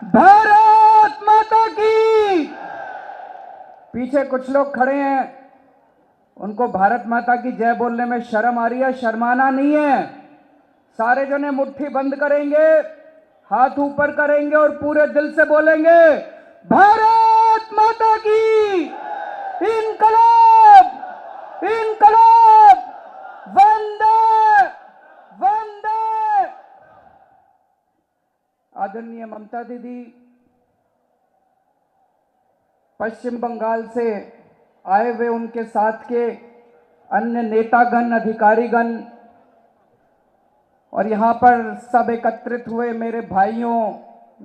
भारत माता की। पीछे कुछ लोग खड़े हैं, उनको भारत माता की जय बोलने में शर्म आ रही है। शर्माना नहीं है। सारे जने मुट्ठी बंद करेंगे, हाथ ऊपर करेंगे और पूरे दिल से बोलेंगे भारत माता की। इनकलाब, इनकलाब, वंदे वंदे। आदरणीय ममता दीदी पश्चिम बंगाल से आए हुए, उनके साथ के अन्य नेतागण, अधिकारीगण और यहाँ पर सब एकत्रित हुए मेरे भाइयों,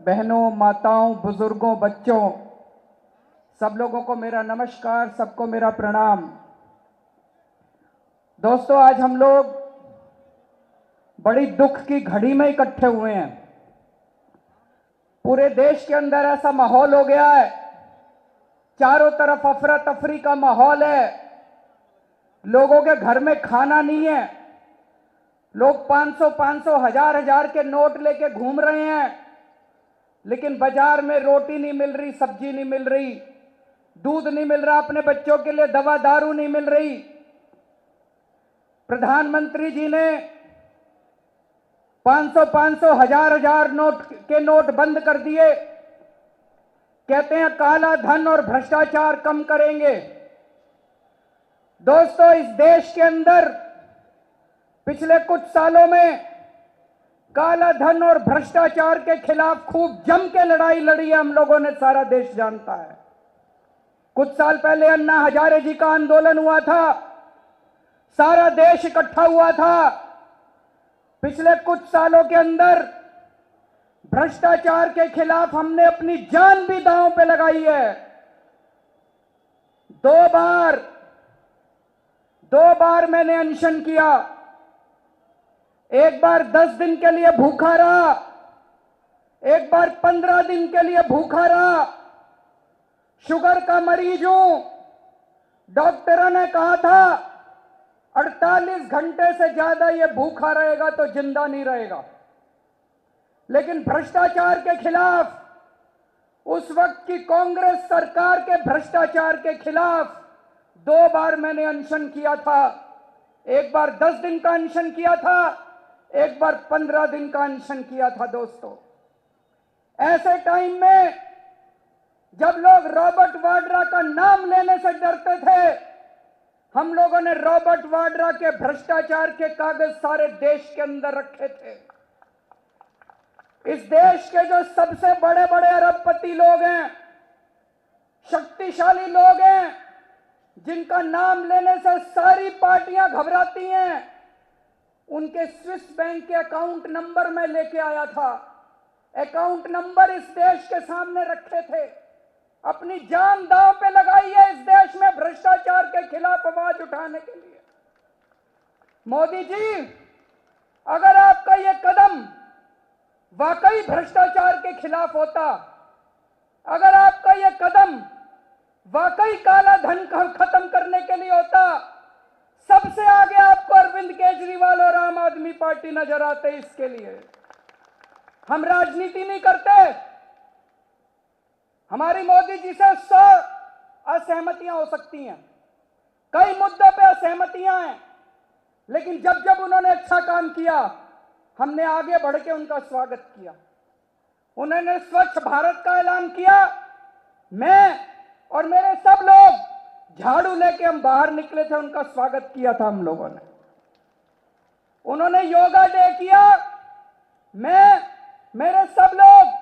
बहनों, माताओं, बुजुर्गों, बच्चों, सब लोगों को मेरा नमस्कार, सबको मेरा प्रणाम। दोस्तों, आज हम लोग बड़ी दुख की घड़ी में इकट्ठे हुए हैं। पूरे देश के अंदर ऐसा माहौल हो गया है, चारों तरफ अफरा तफरी का माहौल है। लोगों के घर में खाना नहीं है। लोग 500 हजार हजार के नोट लेके घूम रहे हैं, लेकिन बाजार में रोटी नहीं मिल रही, सब्जी नहीं मिल रही, दूध नहीं मिल रहा, अपने बच्चों के लिए दवा दारू नहीं मिल रही। प्रधानमंत्री जी ने 500 हजार हजार के नोट बंद कर दिए। कहते हैं काला धन और भ्रष्टाचार कम करेंगे। दोस्तों, इस देश के अंदर पिछले कुछ सालों में काला धन और भ्रष्टाचार के खिलाफ खूब जम के लड़ाई लड़ी है हम लोगों ने, सारा देश जानता है। कुछ साल पहले अन्ना हजारे जी का आंदोलन हुआ था, सारा देश इकट्ठा हुआ था। पिछले कुछ सालों के अंदर भ्रष्टाचार के खिलाफ हमने अपनी जान भी दांव पे लगाई है। दो बार मैंने अनशन किया। एक बार 10 दिन के लिए भूखा रहा, एक बार 15 दिन के लिए भूखा रहा। शुगर का मरीज हूं। डॉक्टरों ने कहा था 48 घंटे से ज्यादा ये भूखा रहेगा तो जिंदा नहीं रहेगा। लेकिन भ्रष्टाचार के खिलाफ, उस वक्त की कांग्रेस सरकार के भ्रष्टाचार के खिलाफ 2 बार मैंने अनशन किया था। एक बार 10 दिन का अनशन किया था, एक बार 15 दिन का अनशन किया था। दोस्तों, ऐसे टाइम में जब लोग रॉबर्ट वाड्रा का नाम लेने से डरते थे, हम लोगों ने रॉबर्ट वाड्रा के भ्रष्टाचार के कागज सारे देश के अंदर रखे थे। इस देश के जो सबसे बड़े बड़े अरबपति लोग हैं, शक्तिशाली लोग हैं, जिनका नाम लेने से सारी पार्टियां घबराती हैं, उनके स्विस बैंक के अकाउंट नंबर मैं लेके आया था। अकाउंट नंबर इस देश के सामने रखे थे। अपनी जान दांव पे लगाई है इस देश में भ्रष्टाचार के खिलाफ आवाज उठाने के लिए। मोदी जी, अगर आपका यह कदम वाकई भ्रष्टाचार के खिलाफ होता, अगर आपका यह कदम वाकई काला धन को खत्म करने के लिए होता, सबसे आगे आपको अरविंद केजरीवाल और आम आदमी पार्टी नजर आते। इसके लिए हम राजनीति नहीं करते। हमारी मोदी जी से 100 असहमतियां हो सकती हैं, कई मुद्दों पे असहमतियां हैं, लेकिन जब जब उन्होंने अच्छा काम किया, हमने आगे बढ़ के उनका स्वागत किया। उन्होंने स्वच्छ भारत का ऐलान किया, मैं और मेरे सब लोग झाड़ू लेके हम बाहर निकले थे, उनका स्वागत किया था हम लोगों ने। उन्होंने योगा डे किया, मेरे सब लोग,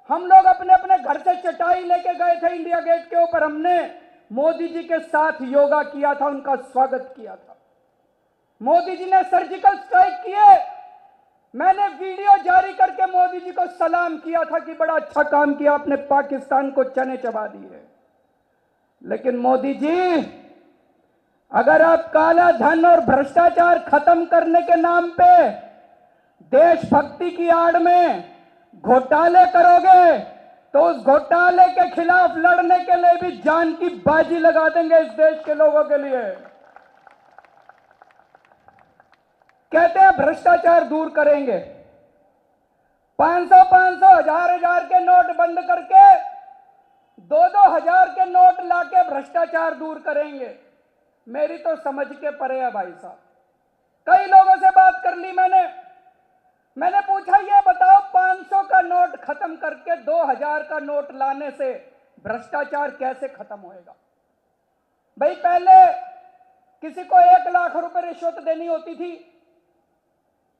हम लोग अपने अपने घर से चटाई लेके गए थे इंडिया गेट के ऊपर, हमने मोदी जी के साथ योगा किया था, उनका स्वागत किया था। मोदी जी ने सर्जिकल स्ट्राइक किए, मैंने वीडियो जारी करके मोदी जी को सलाम किया था कि बड़ा अच्छा काम किया आपने, पाकिस्तान को चने चबा दिए। लेकिन मोदी जी, अगर आप काला धन और भ्रष्टाचार खत्म करने के नाम पे देशभक्ति की आड़ में घोटाले करोगे, तो उस घोटाले के खिलाफ लड़ने के लिए भी जान की बाजी लगा देंगे इस देश के लोगों के लिए। कहते हैं भ्रष्टाचार दूर करेंगे, 500 हजार हजार के नोट बंद दो हजार के नोट लाके भ्रष्टाचार दूर करेंगे, मेरी तो समझ के परे है भाई साहब। कई लोगों से बात कर ली मैंने पूछा ये बताओ 500 का नोट खत्म करके 2000 का नोट लाने से भ्रष्टाचार कैसे खत्म होएगा? भाई पहले किसी को 1 लाख रुपए रिश्वत देनी होती थी,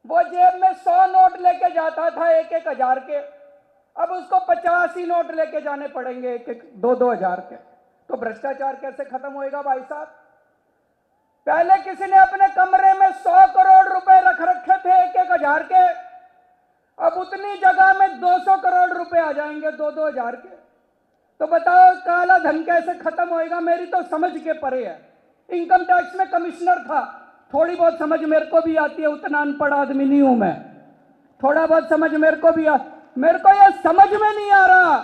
वो जेब में 100 नोट लेके जाता था 1-1 हजार के, अब उसको 50 ही नोट लेके जाने पड़ेंगे 1-1 2-2 हजार के। तो भ्रष्टाचार कैसे खत्म होएगा भाई साहब? पहले किसी ने अपने कमरे में 100 करोड़ रुपए रख रखे थे 1-1 हजार के, अब उतनी जगह में 200 करोड़ रुपए आ जाएंगे 2-2 हजार के। तो बताओ काला धन कैसे खत्म होएगा? मेरी तो समझ के परे है। इनकम टैक्स में कमिश्नर था, थोड़ी बहुत समझ मेरे को भी आती है, उतना अनपढ़ आदमी नहीं हूं मैं, थोड़ा बहुत समझ मेरे को भी मेरे को यह समझ में नहीं आ रहा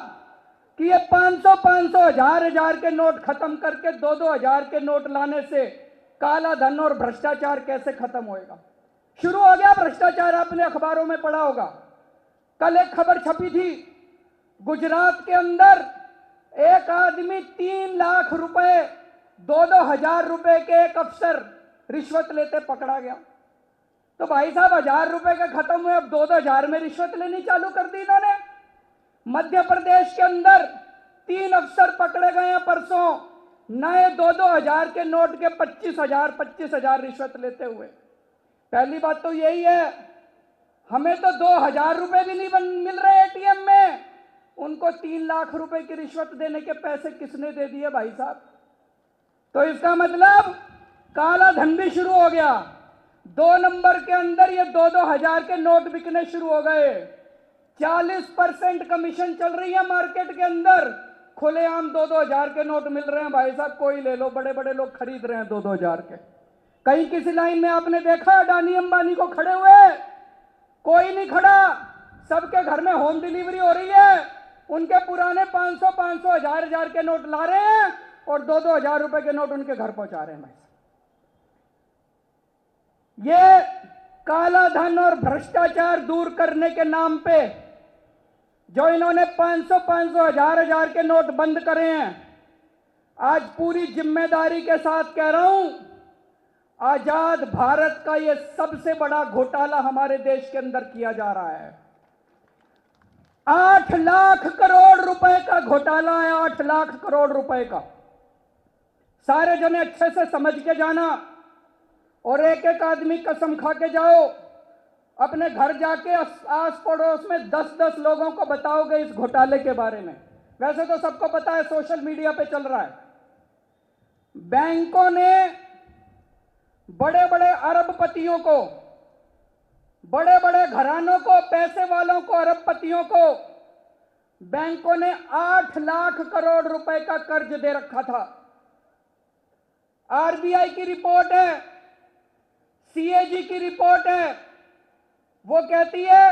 कि ये 500 हजार के नोट खत्म करके 2-2 हजार के नोट लाने से काला धन और भ्रष्टाचार कैसे खत्म होएगा? शुरू हो गया भ्रष्टाचार, आपने अखबारों में पढ़ा होगा। कल एक खबर छपी थी, गुजरात के अंदर एक आदमी 3 लाख रुपए 2-2 हजार रुपए के एक अफसर रिश्वत लेते पकड़ा गया। तो भाई साहब 1000 रुपए के खत्म हुए, अब 2-2 हजार में रिश्वत लेनी चालू कर दी इन्होंने। मध्य प्रदेश के अंदर 3 अफसर पकड़े गए हैं परसों, नए 2-2 हजार के नोट के 25,000 रिश्वत लेते हुए। पहली बात तो यही है, हमें तो 2000 रुपए भी नहीं मिल रहे एटीएम में, उनको 3 लाख रुपए की रिश्वत देने के पैसे किसने दे दिए भाई साहब? तो इसका मतलब काला धन भी शुरू हो गया। 2 नंबर के अंदर ये 2-2 हजार के नोट बिकने शुरू हो गए। 40% कमीशन चल रही है मार्केट के अंदर, खुलेआम 2-2 हजार के नोट मिल रहे हैं भाई साहब, कोई ले लो, बड़े बड़े लोग खरीद रहे हैं 2-2 हजार के। कहीं किसी लाइन में आपने देखा अडानी अंबानी को खड़े हुए? कोई नहीं खड़ा, सबके घर में होम डिलीवरी हो रही है, उनके पुराने 500 हजार के नोट ला रहे हैं और 2-2 हजार रुपए के नोट उनके घर पहुंचा रहे हैं भाई साहब। ये काला धन और भ्रष्टाचार दूर करने के नाम पे जो इन्होंने 500 हजार के नोट बंद करे हैं, आज पूरी जिम्मेदारी के साथ कह रहा हूं, आजाद भारत का ये सबसे बड़ा घोटाला हमारे देश के अंदर किया जा रहा है। 8 लाख करोड़ रुपए का घोटाला है, 8 लाख करोड़ रुपए का। सारे जने अच्छे से समझ के जाना और एक एक आदमी कसम खा के जाओ, अपने घर जाके आस पड़ोस में 10-10 लोगों को बताओगे इस घोटाले के बारे में। वैसे तो सबको पता है, सोशल मीडिया पे चल रहा है। बैंकों ने बड़े बड़े अरबपतियों को, बड़े बड़े घरानों को, पैसे वालों को, अरबपतियों को बैंकों ने 8 लाख करोड़ रुपए का कर्ज दे रखा था। आरबीआई की रिपोर्ट है, सीएजी की रिपोर्ट है, वो कहती है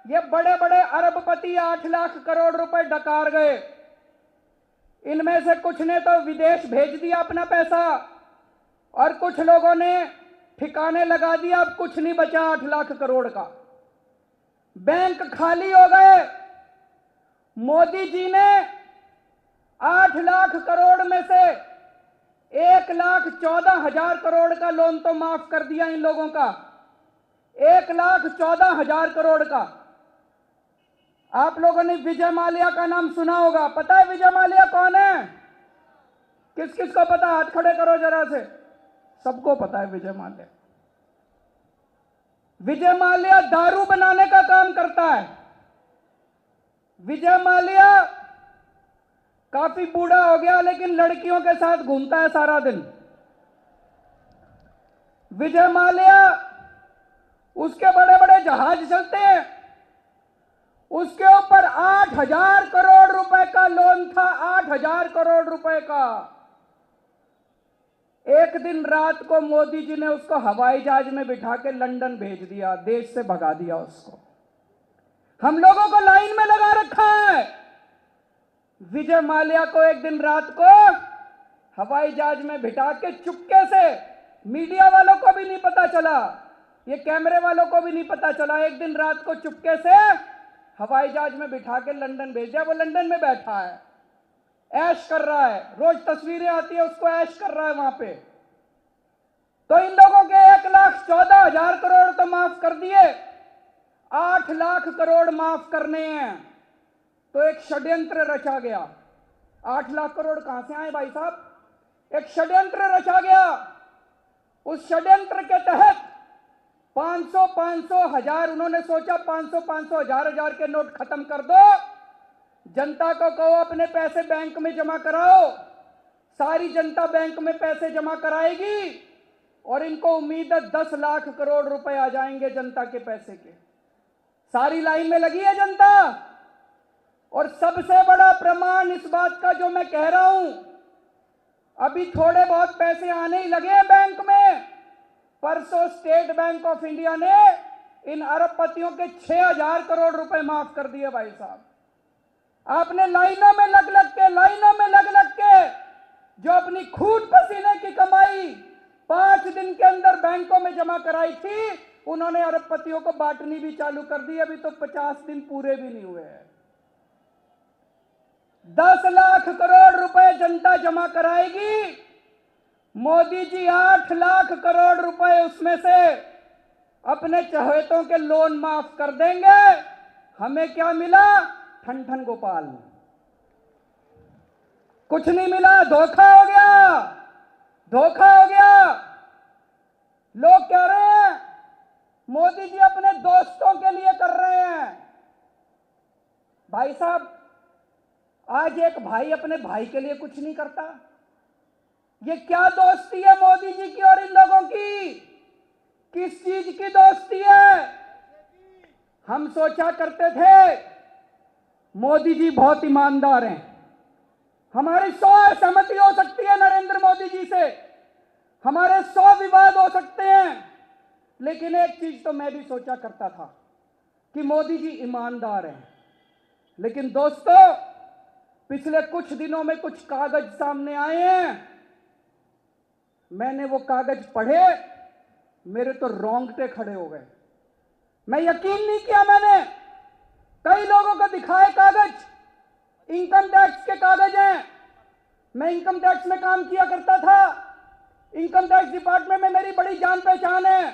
ये बड़े बड़े अरबपति 8 लाख करोड़ रुपए डकार गए। इनमें से कुछ ने तो विदेश भेज दिया अपना पैसा और कुछ लोगों ने ठिकाने लगा दिया, अब कुछ नहीं बचा 8 लाख करोड़ का। बैंक खाली हो गए। मोदी जी ने 8 लाख करोड़ में से 1,14,000 करोड़ का लोन तो माफ कर दिया इन लोगों का, 1,14,000 करोड़ का। आप लोगों ने विजय माल्या का नाम सुना होगा, पता है विजय माल्या कौन है? किस किस को पता? हाथ खड़े करो जरा से। सबको पता है विजय माल्या। विजय माल्या दारू बनाने का काम करता है। विजय माल्या काफी बूढ़ा हो गया लेकिन लड़कियों के साथ घूमता है सारा दिन। विजय माल्या, उसके बड़े बड़े जहाज चलते हैं, उसके ऊपर 8,000 करोड़ रुपए का लोन था, 8,000 करोड़ रुपए का। एक दिन रात को मोदी जी ने उसको हवाई जहाज में बिठा के लंदन भेज दिया, देश से भगा दिया उसको। हम लोगों को लाइन में लगा रखा है। विजय माल्या को एक दिन रात को हवाई जहाज में बिठा के चुपके से, मीडिया वालों को भी नहीं पता चला, ये कैमरे वालों को भी नहीं पता चला, एक दिन रात को चुपके से हवाई जहाज में बिठा के लंदन भेज दिया। वो लंदन में बैठा है। ऐश कर रहा है, रोज तस्वीरें आती है, उसको ऐश कर रहा है वहां पे। तो इन लोगों के 1,14,000 करोड़ तो माफ कर दिए, 8 लाख करोड़ माफ करने हैं। तो एक षड्यंत्र रचा गया। 8 लाख करोड़ कहां से आए भाई साहब? एक षड्यंत्र रचा गया। उस षड्यंत्र के तहत 500 500 हजार, उन्होंने सोचा 500 500 हजार के नोट खत्म कर दो, जनता को कहो अपने पैसे बैंक में जमा कराओ। सारी जनता बैंक में पैसे जमा कराएगी और इनको उम्मीद है 10 लाख करोड़ रुपए आ जाएंगे जनता के पैसे के। सारी लाइन में लगी है जनता। और सबसे बड़ा प्रमाण इस बात का जो मैं कह रहा हूं, अभी थोड़े बहुत पैसे आने ही लगे बैंक में। परसों स्टेट बैंक ऑफ इंडिया ने इन अरबपतियों के 6,000 करोड़ रुपए माफ कर दिए भाई साहब। आपने लाइनों में लग लग के जो अपनी खून पसीने की कमाई 5 दिन के अंदर बैंकों में जमा कराई थी, उन्होंने अरबपतियों को बांटनी भी चालू कर दी। अभी तो 50 दिन पूरे भी नहीं हुए हैं। 10 लाख करोड़ रुपए जनता जमा कराएगी, मोदी जी 8 लाख करोड़ रुपए उसमें से अपने चहेतों के लोन माफ कर देंगे। हमें क्या मिला? ठन ठन गोपाल। कुछ नहीं मिला, धोखा हो गया, धोखा हो गया। लोग कह रहे हैं मोदी जी अपने दोस्तों के लिए कर रहे हैं। भाई साहब, आज एक भाई अपने भाई के लिए कुछ नहीं करता। ये क्या दोस्ती है मोदी जी की और इन लोगों की? किस चीज की दोस्ती है? हम सोचा करते थे मोदी जी बहुत ईमानदार हैं, हमारी 100 सहमति हो सकती है नरेंद्र मोदी जी से, हमारे 100 विवाद हो सकते हैं, लेकिन एक चीज तो मैं भी सोचा करता था कि मोदी जी ईमानदार हैं। लेकिन दोस्तों, पिछले कुछ दिनों में कुछ कागज सामने आए हैं। मैंने वो कागज पढ़े, मेरे तो रोंगटे खड़े हो गए। मैं यकीन नहीं किया। मैंने कई लोगों को दिखाए कागज, इनकम टैक्स के कागज हैं। मैं इनकम टैक्स में काम किया करता था, इनकम टैक्स डिपार्टमेंट में मेरी बड़ी जान पहचान है।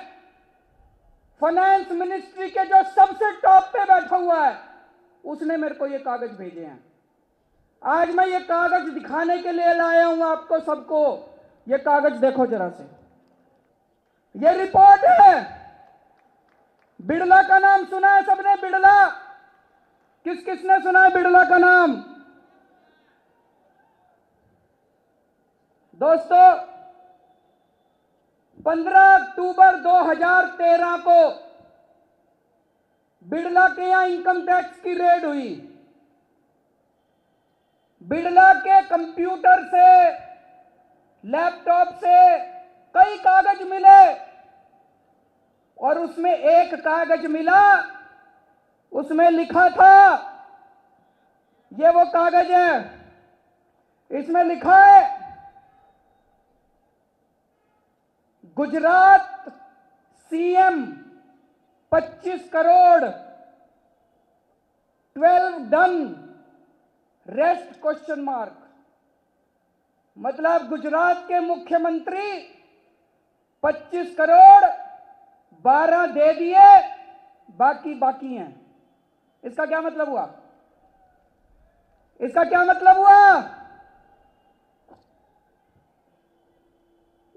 फाइनेंस मिनिस्ट्री के जो सबसे टॉप पे बैठा हुआ है, उसने मेरे को ये कागज भेजे हैं। आज मैं ये कागज दिखाने के लिए लाया हूं आपको सबको। ये कागज देखो जरा से, ये रिपोर्ट है। बिड़ला का नाम सुना है सबने? बिड़ला, किस किसने सुना है बिड़ला का नाम? दोस्तों, 15 अक्टूबर 2013 को बिड़ला के यहां इनकम टैक्स की रेड हुई। बिड़ला के कंप्यूटर से, लैपटॉप से कई कागज मिले और उसमें एक कागज मिला, उसमें लिखा था, ये वो कागज है, इसमें लिखा है Gujarat CM 25 crore 12 done rest question mark. मतलब गुजरात के मुख्यमंत्री 25 करोड़ 12 दे दिए, बाकी बाकी हैं। इसका क्या मतलब हुआ? इसका क्या मतलब हुआ?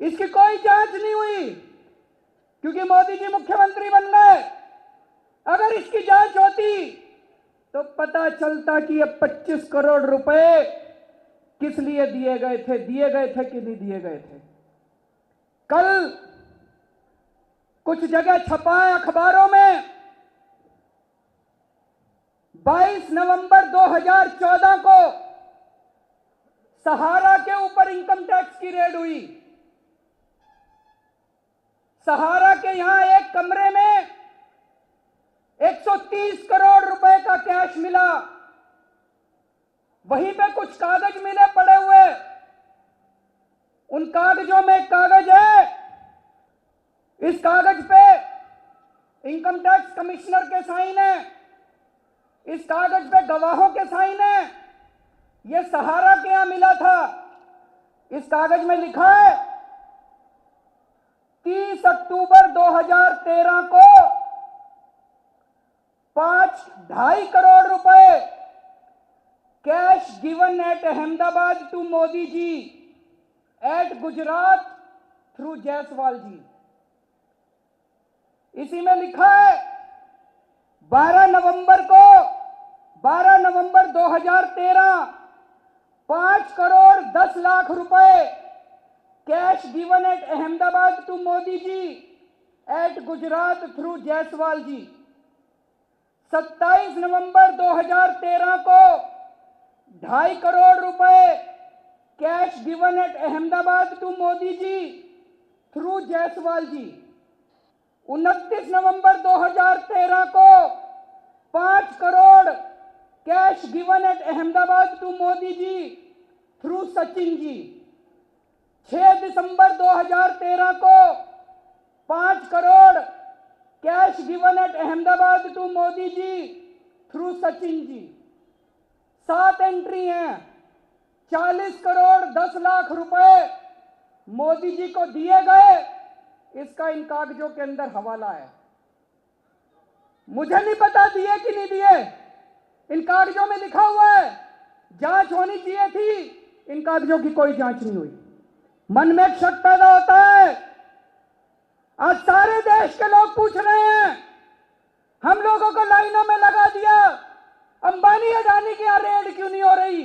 इसकी कोई जांच नहीं हुई क्योंकि मोदी जी मुख्यमंत्री बन गए। अगर इसकी जांच होती तो पता चलता कि ये 25 करोड़ रुपए किस लिए दिए गए थे कि नहीं दिए गए थे। कल कुछ जगह छपा है अखबारों में, 22 नवंबर 2014 को सहारा के ऊपर इनकम टैक्स की रेड हुई। सहारा के यहां एक कमरे में 130 करोड़ रुपए का कैश मिला। वहीं पे कुछ कागज मिले पड़े हुए। उन कागजों में एक कागज है, इस कागज पे इनकम टैक्स कमिश्नर के साइन है, इस कागज पे गवाहों के साइन है, ये सहारा के यहां मिला था। इस कागज में लिखा है 30 अक्टूबर 2013 को 2.5 करोड़ रुपए cash given at Ahmedabad to Modi ji at Gujarat through Jaiswal ji. इसी में लिखा है 12 नवंबर 2013 5 करोड़ 10 लाख रुपए cash given at Ahmedabad to Modi ji at Gujarat through Jaiswal ji. 27 नवंबर 2013 को 2.5 करोड़ रुपए cash given at Ahmedabad to Modi ji through Jaiswal ji. 29 नवंबर 2013 को 5 crore cash given at Ahmedabad to Modi ji through Sachin ji. 6 दिसंबर 2013 को 5 crore cash given at Ahmedabad to Modi ji through Sachin ji. 7 entry हैं। 40 करोड़ 10 लाख रुपए मोदी जी को दिए गए। इसका इन कागजों के अंदर हवाला है। मुझे नहीं पता दिए कि नहीं दिए, इन कागजों में लिखा हुआ है। जांच होनी चाहिए थी, इन कागजों की कोई जांच नहीं हुई। मन में एक शक पैदा होता है। आज सारे देश के लोग पूछ रहे हैं, हम लोगों को लाइनों में लगा दिया, अंबानी अडानी की यहां रेड क्यों नहीं हो रही,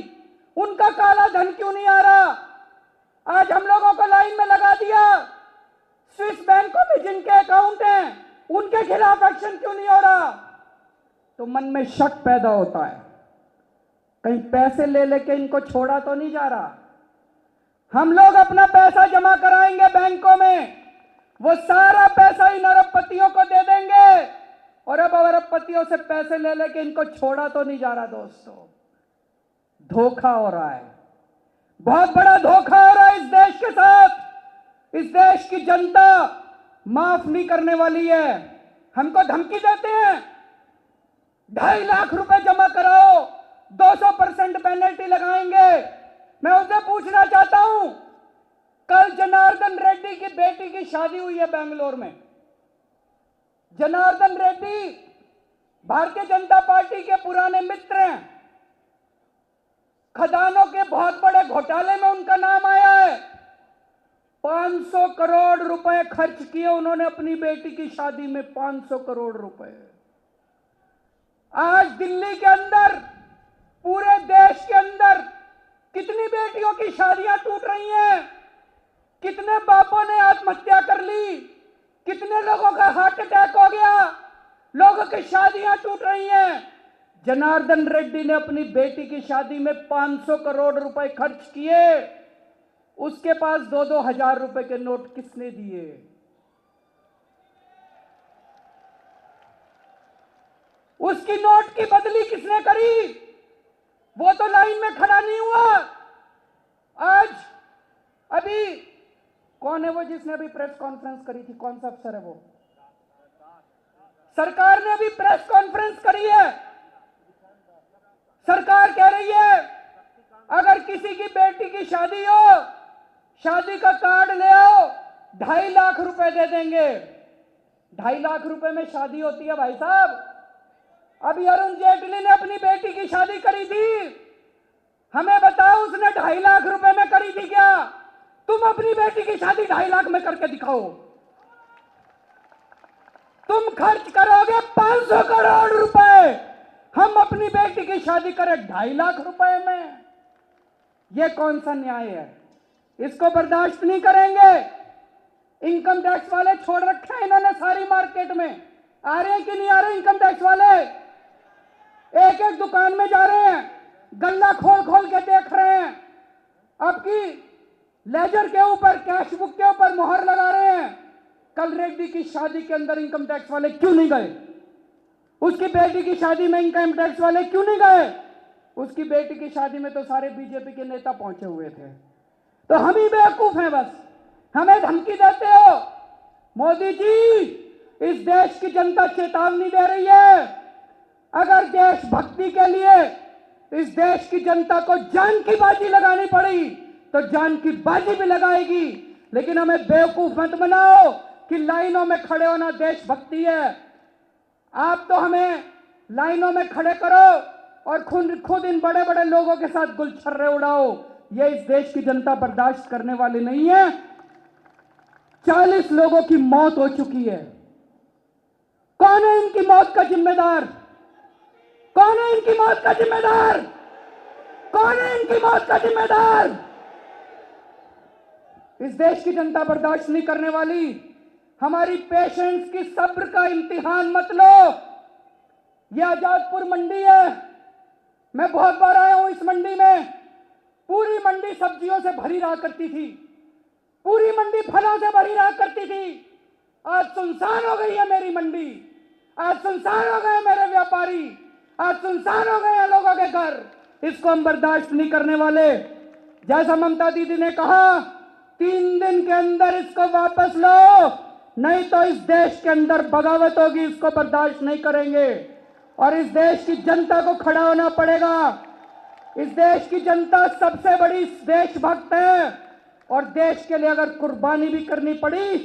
उनका काला धन क्यों नहीं आ रहा। आज हम लोगों को लाइन में लगा दिया, स्विस बैंकों में जिनके अकाउंट हैं उनके खिलाफ एक्शन क्यों नहीं हो रहा। तो मन में शक पैदा होता है, कहीं पैसे ले लेके इनको छोड़ा तो नहीं जा रहा। हम लोग अपना पैसा जमा कराएंगे बैंकों में, वो सारा पैसा इन अरबपतियों को दे देंगे और अब अरबपतियों से पैसे ले लेके इनको छोड़ा तो नहीं जा रहा। दोस्तों, धोखा हो रहा है, बहुत बड़ा धोखा हो रहा है इस देश के साथ। इस देश की जनता माफ नहीं करने वाली है। हमको धमकी देते हैं 2.5 लाख रुपए जमा कराओ, 200% पेनल्टी लगाएंगे। मैं उनसे पूछना चाहता हूं, कल जनार्दन रेड्डी की बेटी की शादी हुई है बेंगलोर में। जनार्दन रेड्डी भारतीय जनता पार्टी के पुराने मित्र हैं। खदानों के बहुत बड़े घोटाले में उनका नाम आया है। 500 करोड़ रुपए खर्च किए उन्होंने अपनी बेटी की शादी में, 500 करोड़ रुपए। आज दिल्ली के अंदर, पूरे देश के अंदर कितनी बेटियों की शादियां टूट रही हैं, कितने बापों ने आत्महत्या कर ली, कितने लोगों का हार्ट अटैक हो गया, लोगों की शादियां टूट रही हैं। जनार्दन रेड्डी ने अपनी बेटी की शादी में 500 करोड़ रुपए खर्च किए। उसके पास 2-2 हजार रुपए के नोट किसने दिए? उसकी नोट की बदली किसने करी? वो तो लाइन में खड़ा नहीं हुआ। आज अभी कौन है वो जिसने अभी प्रेस कॉन्फ्रेंस करी थी, कौन सा अफसर है वो? सरकार ने अभी प्रेस कॉन्फ्रेंस करी है। सरकार कह रही है अगर किसी की बेटी की शादी हो, शादी का कार्ड ले आओ, 2.5 लाख रुपए दे देंगे। 2.5 लाख रुपए में शादी होती है भाई साहब? अभी अरुण जेटली ने अपनी बेटी की शादी करी थी, हमें बताओ उसने 2.5 लाख रुपए में करी थी क्या? तुम अपनी बेटी की शादी 2.5 लाख में करके दिखाओ। तुम खर्च करोगे 500 करोड़ रुपए, हम अपनी बेटी की शादी करें 2.5 लाख रुपए में। यह कौन सा न्याय है? इसको बर्दाश्त नहीं करेंगे। इनकम टैक्स वाले छोड़ रखे हैं इन्होंने सारी मार्केट में। आ रहे हैं कि नहीं आ रहे इनकम टैक्स वाले? एक एक दुकान में जा रहे हैं, गल्ला खोल खोल के देख रहे हैं, आपकी लेजर के ऊपर, कैश बुक के ऊपर मोहर लगा रहे हैं। कल रेड्डी की शादी के अंदर इनकम टैक्स वाले क्यों नहीं गए? उसकी बेटी की शादी में इनकम टैक्स वाले क्यों नहीं गए? उसकी बेटी की शादी में तो सारे बीजेपी के नेता पहुंचे हुए थे। तो हम ही बेवकूफ हैं बस, हमें धमकी देते हो। मोदी जी, इस देश की जनता चेतावनी दे रही है। अगर देशभक्ति के लिए इस देश की जनता को जान की बाजी लगानी पड़ी तो जान की बाजी भी लगाएगी, लेकिन हमें बेवकूफ मत बनाओ कि लाइनों में खड़े होना देशभक्ति है। आप तो हमें लाइनों में खड़े करो और खुद इन बड़े बड़े लोगों के साथ गुलछर्रे उड़ाओ। ये इस देश की जनता बर्दाश्त करने वाली नहीं है। 40 लोगों की मौत हो चुकी है। कौन है इनकी मौत का जिम्मेदार? कौन है इनकी मौत का जिम्मेदार? कौन है इनकी मौत का जिम्मेदार? इस देश की जनता बर्दाश्त नहीं करने वाली। हमारी पेशेंस की सब्र का इम्तिहान मत लो। यह आजादपुर मंडी है। मैं बहुत बार आया हूं इस मंडी में। पूरी मंडी सब्जियों से भरी रहा करती थी, पूरी मंडी फलों से भरी रहा करती थी। आज सुनसान हो गई है मेरी मंडी, आज सुनसान हो गए मेरे व्यापारी, आज सुनसान हो गए हैं लोगों के घर। इसको हम बर्दाश्त नहीं करने वाले। जैसा ममता दीदी ने कहा, 3 दिन के अंदर इसको वापस लो, नहीं तो इस देश के अंदर बगावत होगी। इसको बर्दाश्त नहीं करेंगे और इस देश की जनता को खड़ा होना पड़ेगा। इस देश की जनता सबसे बड़ी देशभक्त है और देश के लिए अगर कुर्बानी भी करनी पड़ी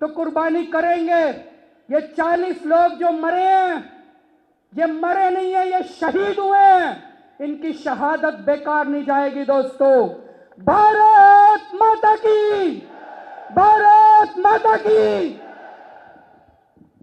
तो कुर्बानी करेंगे। ये 40 लोग जो मरे हैं, ये मरे नहीं है, ये शहीद हुए हैं। इनकी शहादत बेकार नहीं जाएगी दोस्तों। भारत माता की, भारत माता की।